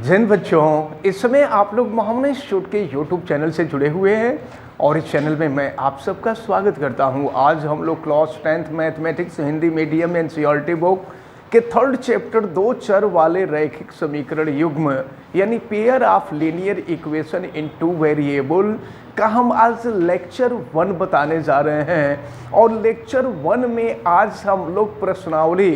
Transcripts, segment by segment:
जिन बच्चों इस समय आप लोग मोहम्मद इंस्टीट्यूट के यूट्यूब चैनल से जुड़े हुए हैं और इस चैनल में मैं आप सबका स्वागत करता हूं। आज हम लोग class 10th mathematics Hindi medium NCERT book के थर्ड चैप्टर दो चर वाले रैखिक समीकरण युग्म यानी pair of linear equation in two variable का हम आज लेक्चर 1 बताने जा रहे हैं। और लेक्चर 1 में आज हम लोग प्रश्नावली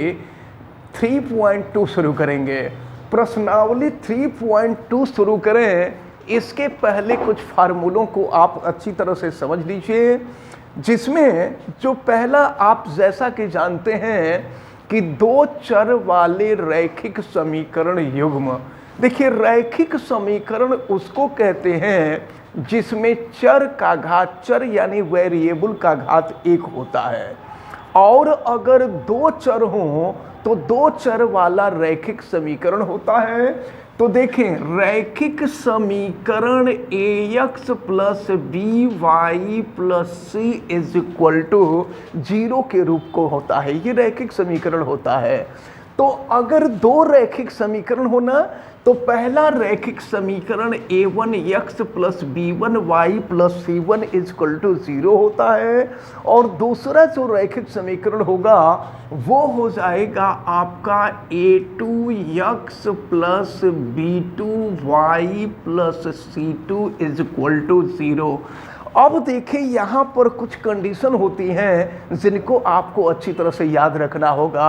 3.2 शुरू करेंगे। प्रश्नावली 3.2 शुरू करें इसके पहले कुछ फार्मूलों को आप अच्छी तरह से समझ लीजिए, जिसमें जो पहला आप जैसा कि जानते हैं कि दो चर वाले रैखिक समीकरण युग्म। देखिए, रैखिक समीकरण उसको कहते हैं जिसमें चर का घात, चर यानी वेरिएबल का घात 1 होता है। और अगर दो चर हों तो दो चर वाला रैखिक समीकरण होता है। तो देखें, रैखिक समीकरण ax plus B Y plus C is equal to 0 के रूप को होता है। ये रैखिक समीकरण होता है। तो अगर दो रैखिक समीकरण होना तो पहला रैखिक समीकरण a1x plus b1y plus c1 is equal to 0 होता है। और दूसरा जो रैखिक समीकरण होगा वो हो जाएगा आपका a2x plus b2y plus c2 is equal to 0। अब देखिए, यहाँ पर कुछ कंडीशन होती हैं जिनको आपको अच्छी तरह से याद रखना होगा।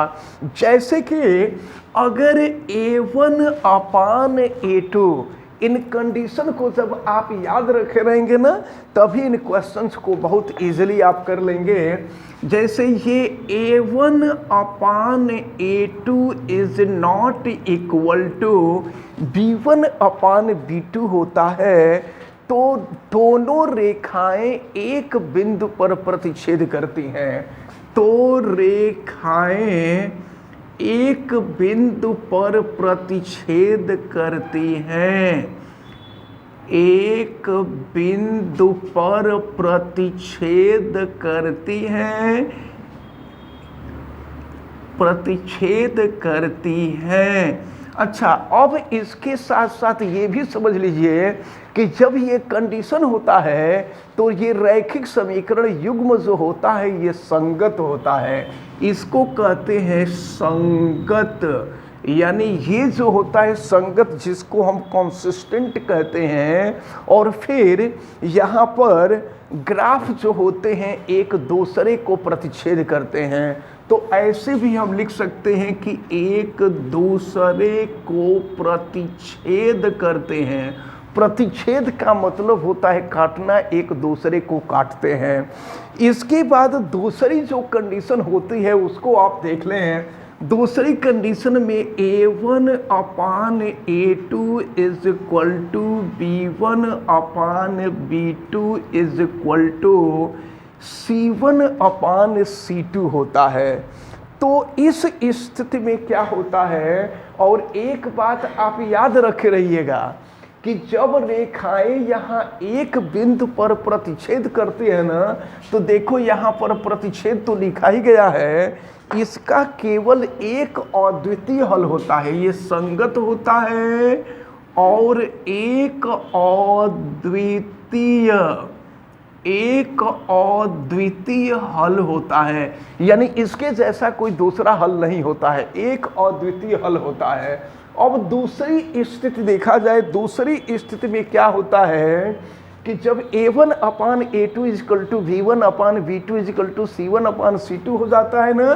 जैसे कि अगर a1 अपान a2, इन कंडीशन को जब आप याद रखे रहेंगे ना, तभी इन क्वेश्चंस को बहुत इजीली आप कर लेंगे। जैसे ये a1 upon a2 is not equal to b1 upon b2 होता है, तो दोनों रेखाएं एक बिंदु पर प्रतिच्छेद करती हैं। तो रेखाएं एक बिंदु पर प्रतिच्छेद करती हैं, एक बिंदु पर प्रतिच्छेद करती हैं, प्रतिच्छेद करती हैं। अच्छा, अब इसके साथ साथ ये भी समझ लीजिए कि जब ये कंडीशन होता है तो ये रैखिक समीकरण युग्म जो होता है ये संगत होता है। इसको कहते हैं संगत, यानी ये जो होता है संगत, जिसको हम कंसिस्टेंट कहते हैं। और फिर यहाँ पर ग्राफ जो होते हैं एक दूसरे को प्रतिच्छेद करते हैं। तो ऐसे भी हम लिख सकते हैं कि एक दूसरे को प्रतिच्छेद करते हैं। प्रतिच्छेद का मतलब होता है काटना, एक दूसरे को काटते हैं। इसके बाद दूसरी जो कंडीशन होती है उसको आप देख लें। दूसरी कंडीशन में a1 upon a2 is equal to b1 upon b2 is equal to c1 upon c2 होता है। तो इस स्थिति में क्या होता है, और एक बात आप याद रखे रहिएगा कि जब रेखाएं यहाँ एक बिंदु पर प्रतिच्छेद करती है ना, तो देखो यहाँ पर प्रतिच्छेद तो लिखा ही गया है, इसका केवल एक अद्वितीय हल होता है। ये संगत होता है और एक अद्वितीय हल होता है, यानी इसके जैसा कोई दूसरा हल नहीं होता है, एक अद्वितीय हल होता है। अब दूसरी स्थिति देखा जाए, दूसरी स्थिति में क्या होता है कि जब a1 upon a2 is equal to v1 upon v2 is equal to c1 upon c2 हो जाता है ना,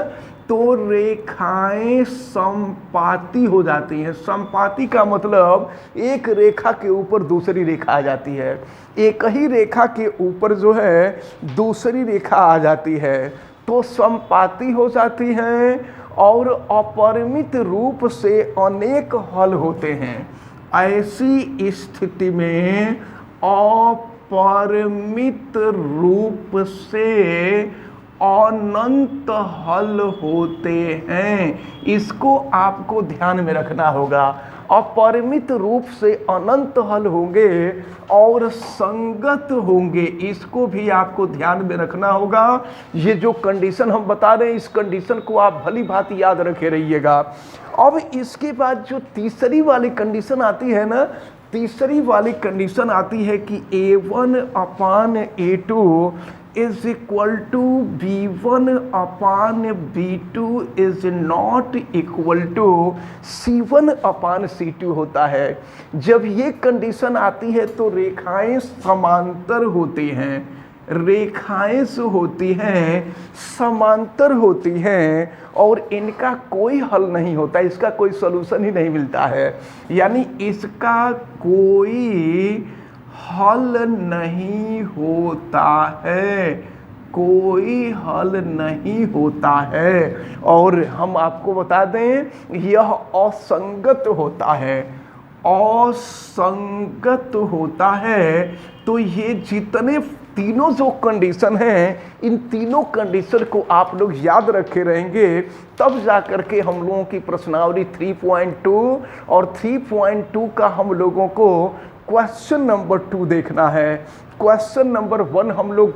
तो रेखाएं समपाती हो जाती हैं। समपाती का मतलब एक रेखा के ऊपर दूसरी रेखा आ जाती है, एक ही रेखा के ऊपर जो है दूसरी रेखा आ जाती है, तो समपाती हो जाती हैं। और अपरिमित रूप से अनेक हल होते हैं। ऐसी स्थिति में अपरिमित रूप से अनंत हल होते हैं। इसको आपको ध्यान में रखना होगा। अपरिमित रूप से अनंत हल होंगे और संगत होंगे, इसको भी आपको ध्यान में रखना होगा। ये जो कंडीशन हम बता रहे हैं, इस कंडीशन को आप भली भांति याद रखे रहिएगा। अब इसके बाद जो तीसरी वाली कंडीशन आती है ना, तीसरी वाली कंडीशन आती है कि A1 upon A2 is equal to B1 upon B2 is not equal to C1 upon C2 होता है। जब ये कंडीशन आती है तो रेखाएं समांतर होती हैं, रेखाएं होती हैं समांतर होती हैं और इनका कोई हल नहीं होता, इसका कोई सलूशन ही नहीं मिलता है। यानी इसका कोई हल नहीं होता है, कोई हल नहीं होता है। और हम आपको बता दें यह असंगत होता है, असंगत होता है। तो ये जितने तीनों जो कंडीशन हैं, इन तीनों कंडीशन को आप लोग याद रखे रहेंगे, तब जाकर के हम लोगों की प्रश्नावली 3.2 और 3.2 का हम लोगों को क्वेश्चन नंबर 2 देखना है। क्वेश्चन नंबर 1 हम लोग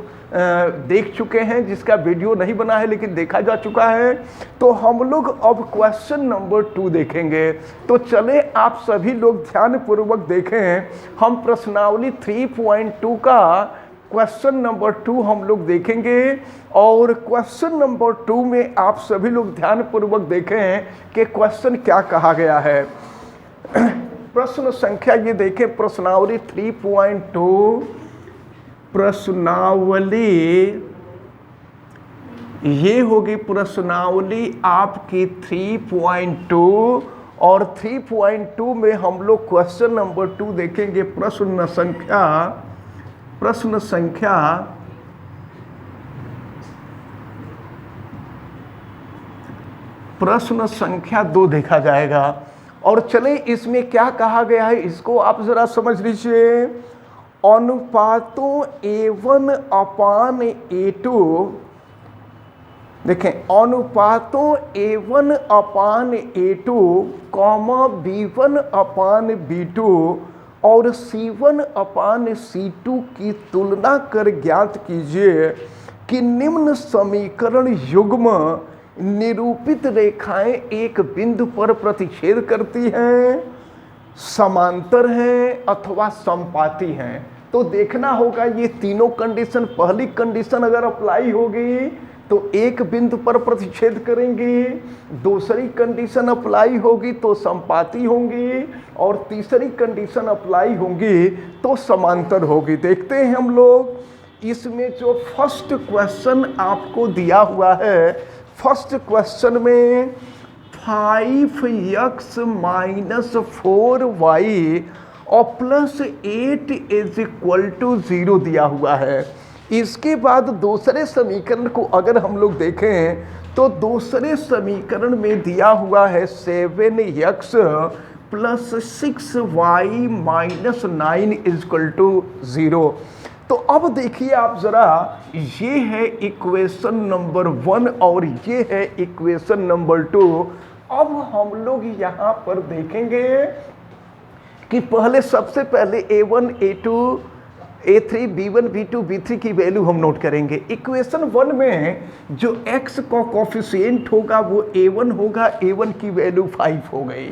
देख चुके हैं, जिसका वीडियो नहीं बना है लेकिन देखा जा चुका है। तो हम लोग अब क्वेश्चन नंबर 2 देखेंगे। तो चले आप सभी लोग ध्यानपूर्वक देखें। हम प्रश्नावली 3.2 का क्वेश्चन नंबर 2 हम लोग देखेंगे और क्वेश्चन नंबर 2 में आप सभी लोग ध्यानपूर्वक देखें कि क्वेश्चन क्या कहा गया है। प्रश्न संख्या ये देखें, प्रश्नावली 3.2, प्रश्नावली ये होगी प्रश्नावली आपकी 3.2 और 3.2 में हम लोग क्वेश्चन नंबर 2 देखेंगे। प्रश्न संख्या 2 देखा जाएगा। और चले इसमें क्या कहा गया है इसको आप जरा समझ लीजिए। अनुपातों A1 अपान A2, देखें अनुपातों A1 upon A2 comma B1 upon B2 और C1 अपान C2 की तुलना कर ज्ञात कीजिए कि निम्न समीकरण युग्म निरूपित रेखाएं एक बिंदु पर प्रतिच्छेद करती हैं, समांतर हैं अथवा समपाती हैं। तो देखना होगा ये तीनों कंडीशन, पहली कंडीशन अगर अप्लाई होगी तो एक बिंदु पर प्रतिच्छेद करेंगी, दूसरी कंडीशन अप्लाई होगी तो समपाती होंगी और तीसरी कंडीशन अप्लाई होगी तो समांतर होगी। देखते हैं हम लोग इसमें जो फर्स्ट क्वेश्चन आपको दिया हुआ है। फर्स्ट क्वेश्चन में 5x माइनस 4y और प्लस 8 इज इक्वल टू 0 दिया हुआ है। इसके बाद दूसरे समीकरण को अगर हम लोग देखें तो दूसरे समीकरण में दिया हुआ है 7x plus 6y minus 9 is equal to 0। तो अब देखिए आप जरा, ये है इक्वेशन नंबर 1 और ये है इक्वेशन नंबर 2। अब हम लोग यहाँ पर देखेंगे कि पहले सबसे पहले A1, A2, A3, B1, B2, B3 की वैल्यू हम नोट करेंगे। इक्वेशन 1 में जो x का कोफिशिएंट होगा वो A1 होगा, A1 की वैल्यू 5 हो गई।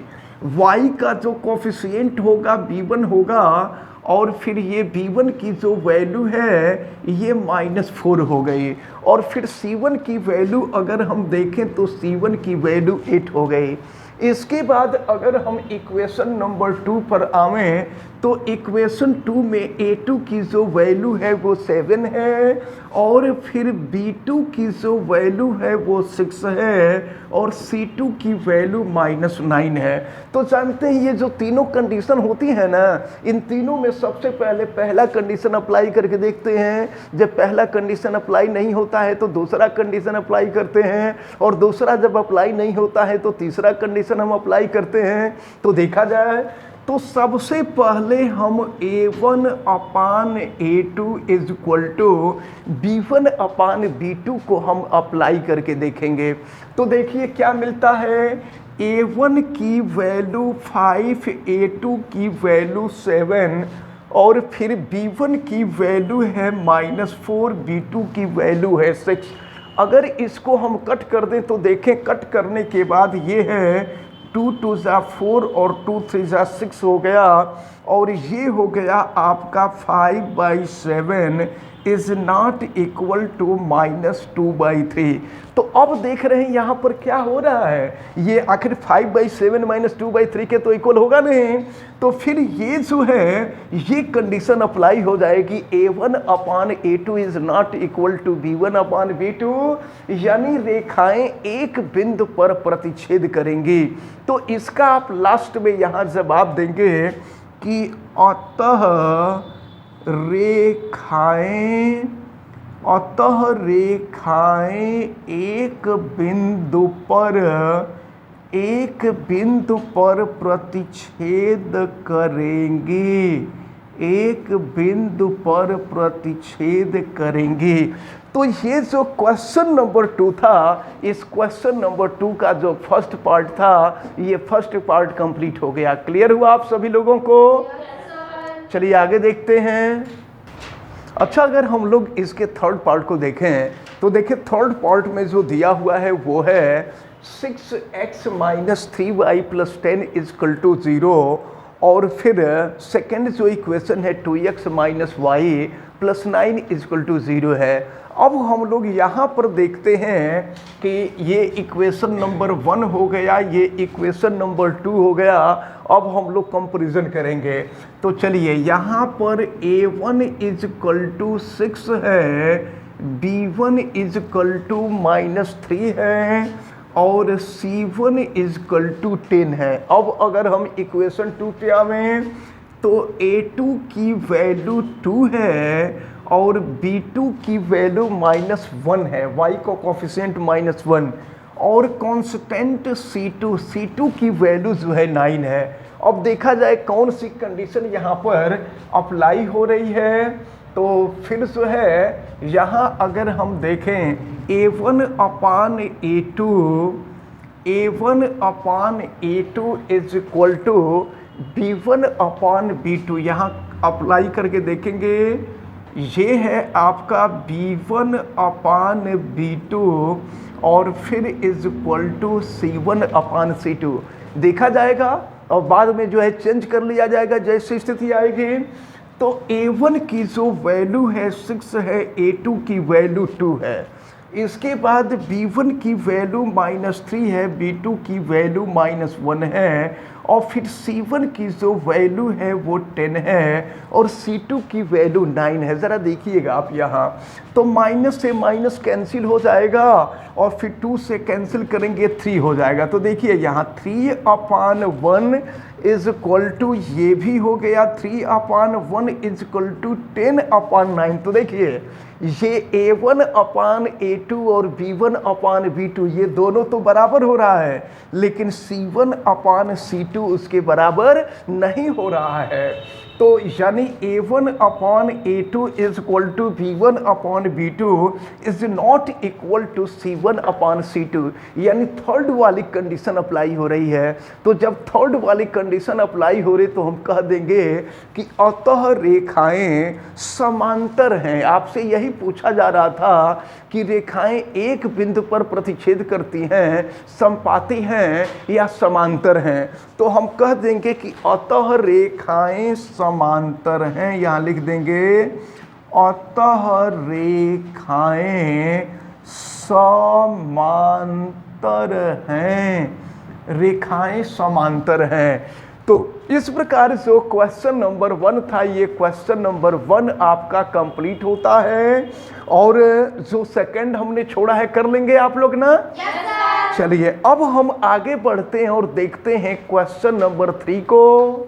y का जो कोफिशिएंट होगा B1 होगा और फिर ये B1 की जो वैल्यू है ये -4 हो गई। और फिर C1 की वैल्यू अगर हम देखें तो C1 की वैल्यू 8 हो गई। इसके बाद अगर हम इक्वेशन नंबर 2 पर आवें तो इक्वेशन 2 में A2 की जो वैल्यू है वो 7 है और फिर B2 की जो वैल्यू है वो 6 है और C2 की वैल्यू -9 है। तो जानते हैं ये जो तीनों कंडीशन होती है ना, इन तीनों में सबसे पहले पहला कंडीशन अप्लाई करके देखते हैं। जब पहला कंडीशन अप्लाई नहीं होता है तो दूसरा कंडीशन अप्लाई करते हैं और दूसरा जब अप्लाई नहीं होता है तो तीसरा कंडीशन हम अप्लाई करते हैं। तो देखा जाए तो सबसे पहले हम A1 upon A2 is equal to B1 upon B2 को हम अप्लाई करके देखेंगे। तो देखिए क्या मिलता है, A1 की वैल्यू 5, A2 की वैल्यू 7 और फिर B1 की वैल्यू है -4, B2 की वैल्यू है 6। अगर इसको हम कट कर दें तो देखें, कट करने के बाद ये है 2 2 ज़ा 4 और 2 3 ज़ा 6 हो गया, और ये हो गया आपका 5/7 इज नॉट इक्वल टू -2/3। तो अब देख रहे हैं यहाँ पर क्या हो रहा है, ये आखिर 5/7 -2/3 के तो इक्वल होगा नहीं। तो फिर ये जो है ये कंडीशन अप्लाई हो जाएगी, A1 upon A2 is not equal to B1 upon B2, यानी रेखाएं एक बिंदु पर प्रतिच्छेद करेंगी। तो इसका आप लास्ट में यहाँ जवाब देंगे कि अतः रेखाएं एक बिंदु पर प्रतिच्छेद करेंगी, एक बिंदु पर प्रतिच्छेद करेंगी। तो ये जो क्वेश्चन नंबर 2 था, इस क्वेश्चन नंबर 2 का जो फर्स्ट पार्ट था, ये फर्स्ट पार्ट कंप्लीट हो गया। क्लियर हुआ आप सभी लोगों को? चलिए आगे देखते हैं। अच्छा, अगर हम लोग इसके थर्ड पार्ट को देखें तो देखिए थर्ड पार्ट में जो दिया हुआ है वो है 6x - 3y + 10 = 0, और फिर सेकेंड जो इक्वेशन है 2x - y + 9 = 0 है। अब हम लोग यहाँ पर देखते हैं कि ये इक्वेशन नंबर 1 हो गया, ये इक्वेशन नंबर 2 हो गया। अब हम लोग कंपैरिजन करेंगे। तो चलिए यहाँ पर A1 = 6 है, B1 = -3 है और C1 = 10 है। अब अगर हम इक्वेशन 2 पे आवें तो A2 की वैल्यू 2 है और B2 की वैल्यू -1 है, y का कोफिशिएंट -1, और कांस्टेंट C2 की वैल्यू जो है 9 है। अब देखा जाए कौन सी कंडीशन यहाँ पर अप्लाई हो रही है। तो फिर जो है यहाँ अगर हम देखें A1 upon A2 is equal to B1 upon B2, यहाँ अप्लाई करके देखेंगे। ये है आपका B1 अपान B2 और फिर is equal to C1 upon C2 देखा जाएगा, और बाद में जो है चेंज कर लिया जाएगा जैसी स्थिति आएगी। तो A1 की जो वैल्यू है 6 है, A2 की वैल्यू 2 है। इसके बाद B1 की वैल्यू -3 है, B2 की वैल्यू -1 है, और फिर C1 की जो वैल्यू है वो 10 है और C2 की वैल्यू 9 है। ज़रा देखिएगा आप यहाँ, तो माइनस से माइनस कैंसिल हो जाएगा और फिर 2 से कैंसिल करेंगे 3 हो जाएगा। तो देखिए यहाँ 3/1 इज इक्वल टू, ये भी हो गया 3/1 इज इक्वल टू 10/9। तो देखिए ये A1 अपान A2 और B1 अपान B2 ये दोनों तो बराबर हो रहा है, लेकिन C1 अपान C2 उसके बराबर नहीं हो रहा है। तो यानी A1 upon A2 is equal to B1 upon B2 is not equal to C1 upon C2, यानी थर्ड वाली कंडीशन अप्लाई हो रही है। तो जब थर्ड वाली कंडीशन अप्लाई हो रही तो हम कह देंगे कि अतः रेखाएं समांतर हैं। आपसे यही पूछा जा रहा था कि रेखाएं एक बिंदु पर प्रतिच्छेद करती हैं, समपाती हैं या समांतर हैं। तो हम कह देंगे कि अतः रेखाएं समांतर हैं, यहाँ लिख देंगे अतः रेखाएं समांतर हैं, रेखाएं समांतर हैं। तो इस प्रकार जो क्वेश्चन नंबर 1 था, ये क्वेश्चन नंबर 1 आपका कंप्लीट होता है। और जो सेकंड हमने छोड़ा है कर लेंगे आप लोग ना? चलिए अब हम आगे बढ़ते हैं और देखते हैं क्वेश्चन नंबर 3 को।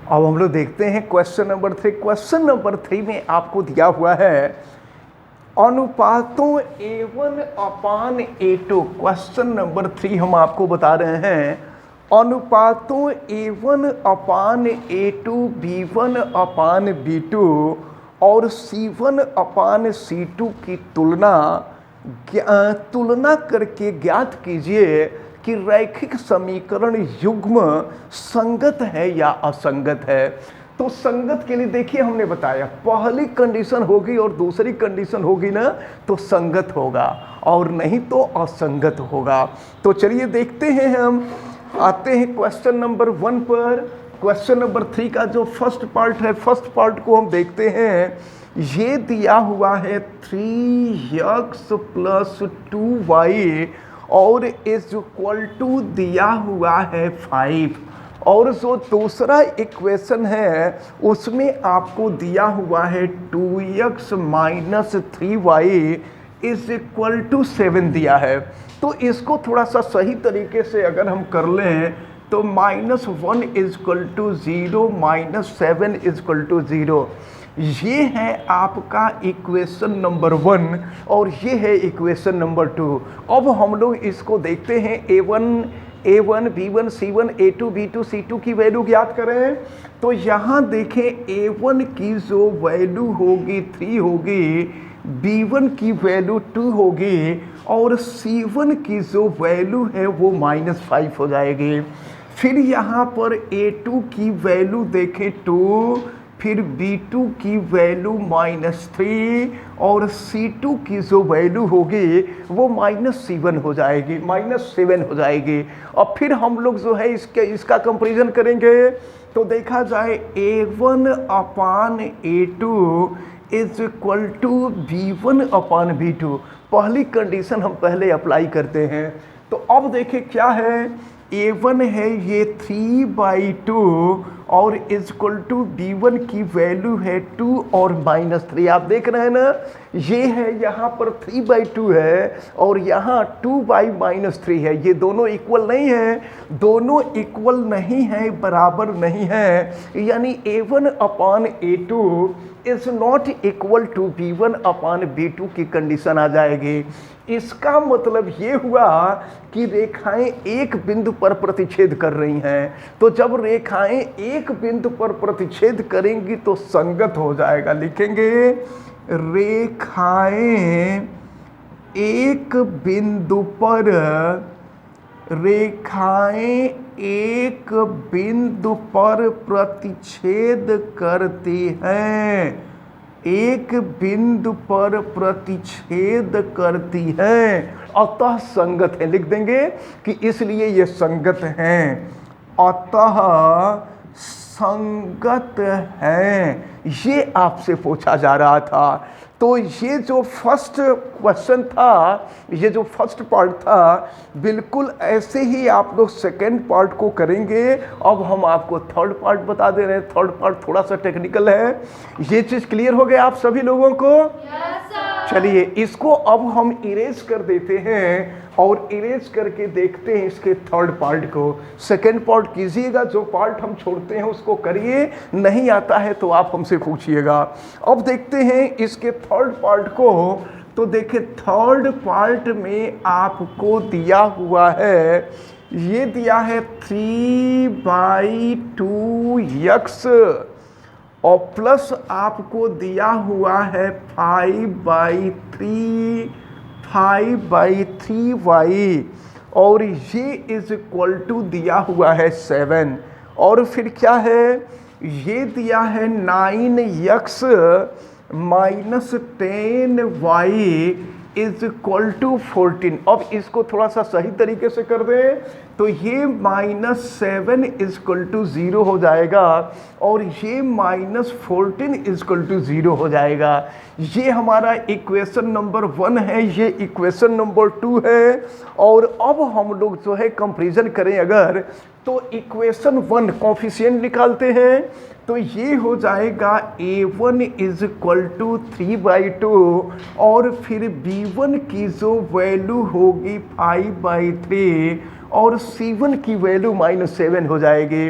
अब हम लोग देखते हैं क्वेश्चन नंबर 3। क्वेश्चन नंबर 3 में आपको दिया हुआ है अनुपातों A1 upon A2। Question number 3 हम आपको बता रहे हैं अनुपातों A1 upon A2 B1 upon B2 और C1 अपान C2 की तुलना करके ज्ञात कीजिए कि रैखिक समीकरण युग्म संगत है या असंगत है। तो संगत के लिए देखिए हमने बताया पहली कंडीशन होगी और दूसरी कंडीशन होगी ना तो संगत होगा और नहीं तो असंगत होगा। तो चलिए देखते हैं, हम आते हैं क्वेश्चन नंबर 1 पर। क्वेश्चन नंबर 3 का जो फर्स्ट पार्ट है, फर्स्ट पार्ट को हम देखते हैं। ये दिया हुआ है 3x + 2y और इज इक्वल टू दिया हुआ है 5, और जो दूसरा इक्वेशन है उसमें आपको दिया हुआ है 2x - 3y is equal to 7 दिया है। तो इसको थोड़ा सा सही तरीके से अगर हम कर लें तो -1 is equal to 0 -7 is equal to 0। ये है आपका इक्वेशन नंबर 1 और ये है इक्वेशन नंबर 2। अब हम लोग इसको देखते हैं A1 B1 C1 A2 B2 C2 की वैल्यू ज्ञात करें। तो यहाँ देखें A1 की जो वैल्यू होगी 3 होगी, B1 की वैल्यू 2 होगी और C1 की जो वैल्यू है वो -5 हो जाएगी। फिर यहाँ पर A2 की वैल्यू देखें 2, फिर B2 की वैल्यू -3 और C2 की जो वैल्यू होगी वो -7 हो जाएगी, -7 हो जाएगी। और फिर हम लोग जो है इसका कंपैरिजन करेंगे तो देखा जाए A1 upon A2 is equal to B1 upon B2। पहली कंडीशन हम पहले अप्लाई करते हैं। तो अब देखें क्या है, A1 है ये 3/2 और इज इक्वल टू B1 की वैल्यू है 2 और -3। आप देख रहे हैं ना, ये है यहाँ पर 3/2 है और यहाँ 2/-3 है। ये दोनों इक्वल नहीं है, दोनों इक्वल नहीं है, बराबर नहीं है, यानी A1 upon A2 is not equal to B1 upon B2 की कंडीशन आ जाएगी। इसका मतलब ये हुआ कि रेखाएं एक बिंदु पर प्रतिच्छेद कर रही हैं। तो जब रेखाएं एक बिंदु पर प्रतिच्छेद करेंगी तो संगत हो जाएगा। लिखेंगे रेखाएं एक बिंदु पर प्रतिच्छेद करती हैं, एक बिंदु पर प्रतिच्छेद करती हैं, अतः संगत है। लिख देंगे कि इसलिए ये संगत हैं, अतः संगत हैं। ये आपसे पूछा जा रहा था। तो ये जो फर्स्ट क्वेश्चन था, ये जो फर्स्ट पार्ट था, बिल्कुल ऐसे ही आप लोग सेकेंड पार्ट को करेंगे। अब हम आपको थर्ड पार्ट बता दे रहे हैं। थर्ड पार्ट थोड़ा सा टेक्निकल है। ये चीज़ क्लियर हो गया आप सभी लोगों को? चलिए इसको अब हम इरेज कर देते हैं और इरेज करके देखते हैं इसके थर्ड पार्ट को। सेकेंड पार्ट कीजिएगा, जो पार्ट हम छोड़ते हैं उसको करिए, नहीं आता है तो आप हमसे पूछिएगा। अब देखते हैं इसके थर्ड पार्ट को। तो देखिए थर्ड पार्ट में आपको दिया हुआ है, ये दिया है 3/2x और प्लस आपको दिया हुआ है 5/3y और ये इज इक्वल टू दिया हुआ है 7। और फिर क्या है, ये दिया है 9x - 10y is equal to 14। अब इसको थोड़ा सा सही तरीके से कर दें तो ये -7 इज इक्वल टू 0 हो जाएगा और ये -14 इज इक्वल टू 0 हो जाएगा। ये हमारा इक्वेशन नंबर 1 है, ये इक्वेशन नंबर 2 है। और अब हम लोग जो है कंपैरिजन करें अगर, तो इक्वेशन 1 कोफिशिएंट निकालते हैं तो ये हो जाएगा A1 इज इक्वल टू 3/2 और फिर B1 की जो वैल्यू होगी 5/3 और C1 की वैल्यू -7 हो जाएगी।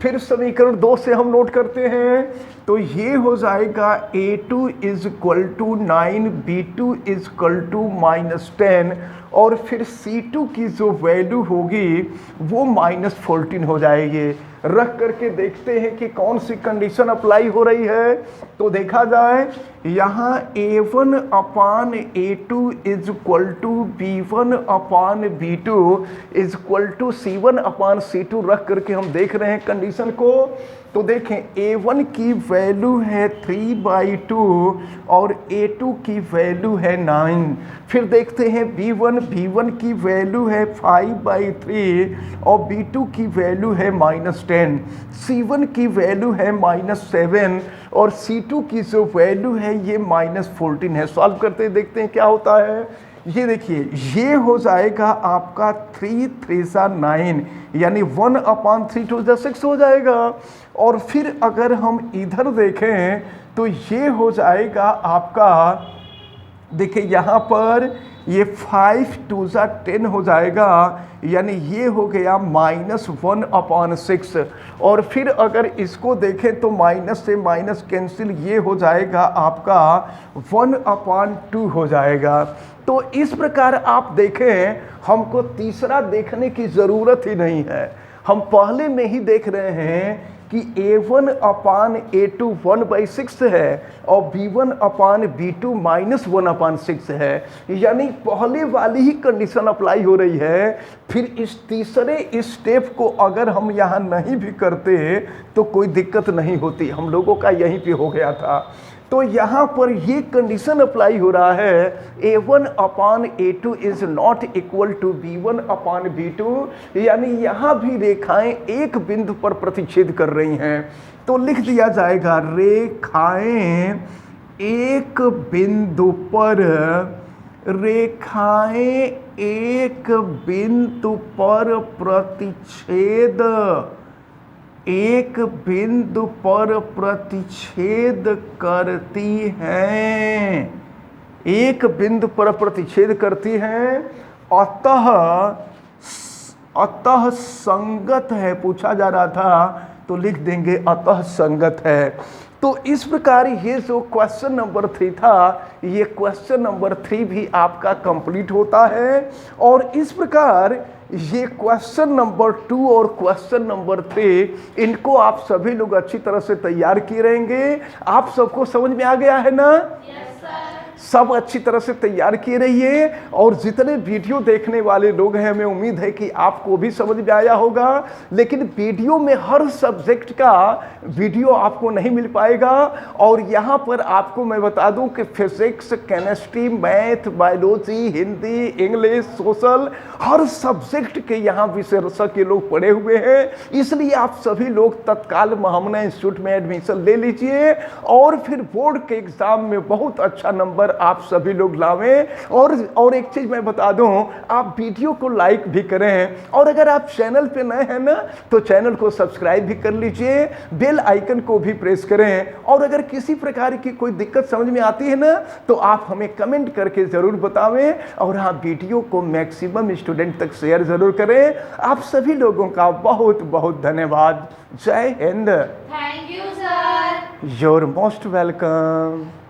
फिर समीकरण 2 से हम नोट करते हैं तो ये हो जाएगा A2 is equal to 9, B2 is equal to -10 और फिर C2 की जो वैल्यू होगी वो -14 हो जाएगी। रख करके देखते हैं कि कौन सी कंडीशन अप्लाई हो रही है। तो देखा जाए यहाँ A1 upon A2 is equal to B1 upon B2 is equal to C1 upon C2 रख करके हम देख रहे हैं कंडीशन को। तो देखें A1 की वैल्यू है 3/2 और A2 की वैल्यू है 9। फिर देखते हैं B1 की वैल्यू है 5/3 और B2 की वैल्यू है -10। C1 की वैल्यू है -7 और C2 की जो वैल्यू है ये -14 है। सॉल्व करते देखते हैं क्या होता है। ये देखिए ये हो जाएगा आपका 3 3 9 यानी 1/3 to the 6 हो जाएगा। और फिर अगर हम इधर देखें तो ये हो जाएगा आपका, देखिए यहाँ पर ये 5 2 10 हो जाएगा यानी ये हो गया -1/6। और फिर अगर इसको देखें तो माइनस से माइनस कैंसिल, ये हो जाएगा आपका 1/2 हो जाएगा। तो इस प्रकार आप देखें हमको तीसरा देखने की ज़रूरत ही नहीं है, हम पहले में ही देख रहे हैं कि A1 अपान A2 1/6 है और B1 अपान B2 -1/6 है, यानी पहले वाली ही कंडीशन अप्लाई हो रही है। फिर इस तीसरे स्टेप को अगर हम यहाँ नहीं भी करते तो कोई दिक्कत नहीं होती, हम लोगों का यहीं पे हो गया था। तो यहाँ पर ये कंडीशन अप्लाई हो रहा है A1 upon A2 is not equal to B1 upon B2, यानी यहाँ भी रेखाएं एक बिंदु पर प्रतिच्छेद कर रही हैं। तो लिख दिया जाएगा रेखाएं एक बिंदु पर, रेखाएं एक बिंदु पर प्रतिच्छेद, एक बिंदु पर प्रतिच्छेद करती हैं, एक बिंदु पर प्रतिच्छेद करती हैं। अतः संगत है, पूछा जा रहा था तो लिख देंगे अतः संगत है। तो इस प्रकार ये जो क्वेश्चन नंबर 3 था, ये क्वेश्चन नंबर 3 भी आपका कंप्लीट होता है। और इस प्रकार ये क्वेश्चन नंबर 2 और क्वेश्चन नंबर 3 इनको आप सभी लोग अच्छी तरह से तैयार किए रहेंगे। आप सबको समझ में आ गया है ना? सब अच्छी तरह से तैयार किए रहिए। और जितने वीडियो देखने वाले लोग हैं, हमें उम्मीद है कि आपको भी समझ में आया होगा। लेकिन वीडियो में हर सब्जेक्ट का वीडियो आपको नहीं मिल पाएगा। और यहाँ पर आपको मैं बता दूं कि physics, chemistry, math, biology, Hindi, English, social, हर सब्जेक्ट के यहाँ विशेषज्ञ के लोग पढ़े हुए हैं। इसलिए आप सभी लोग तत्काल महामना इंस्टीट्यूट में एडमिशन ले लीजिए और फिर बोर्ड के एग्जाम में बहुत अच्छा नंबर आप सभी लोग लावें। और एक चीज मैं बता दूं, आप वीडियो को लाइक भी करें और अगर आप चैनल पे नए हैं ना तो चैनल को सब्सक्राइब भी कर लीजिए, बेल आइकन को भी प्रेस करें। और अगर किसी प्रकार की कोई दिक्कत समझ में आती है ना तो आप हमें कमेंट करके जरूर बतावें। और हाँ, वीडियो को मैक्सिमम स्टूडेंट तक शेयर जरूर करें। आप सभी लोगों का बहुत बहुत धन्यवाद। जय Hind. Thank you sir. You're most welcome.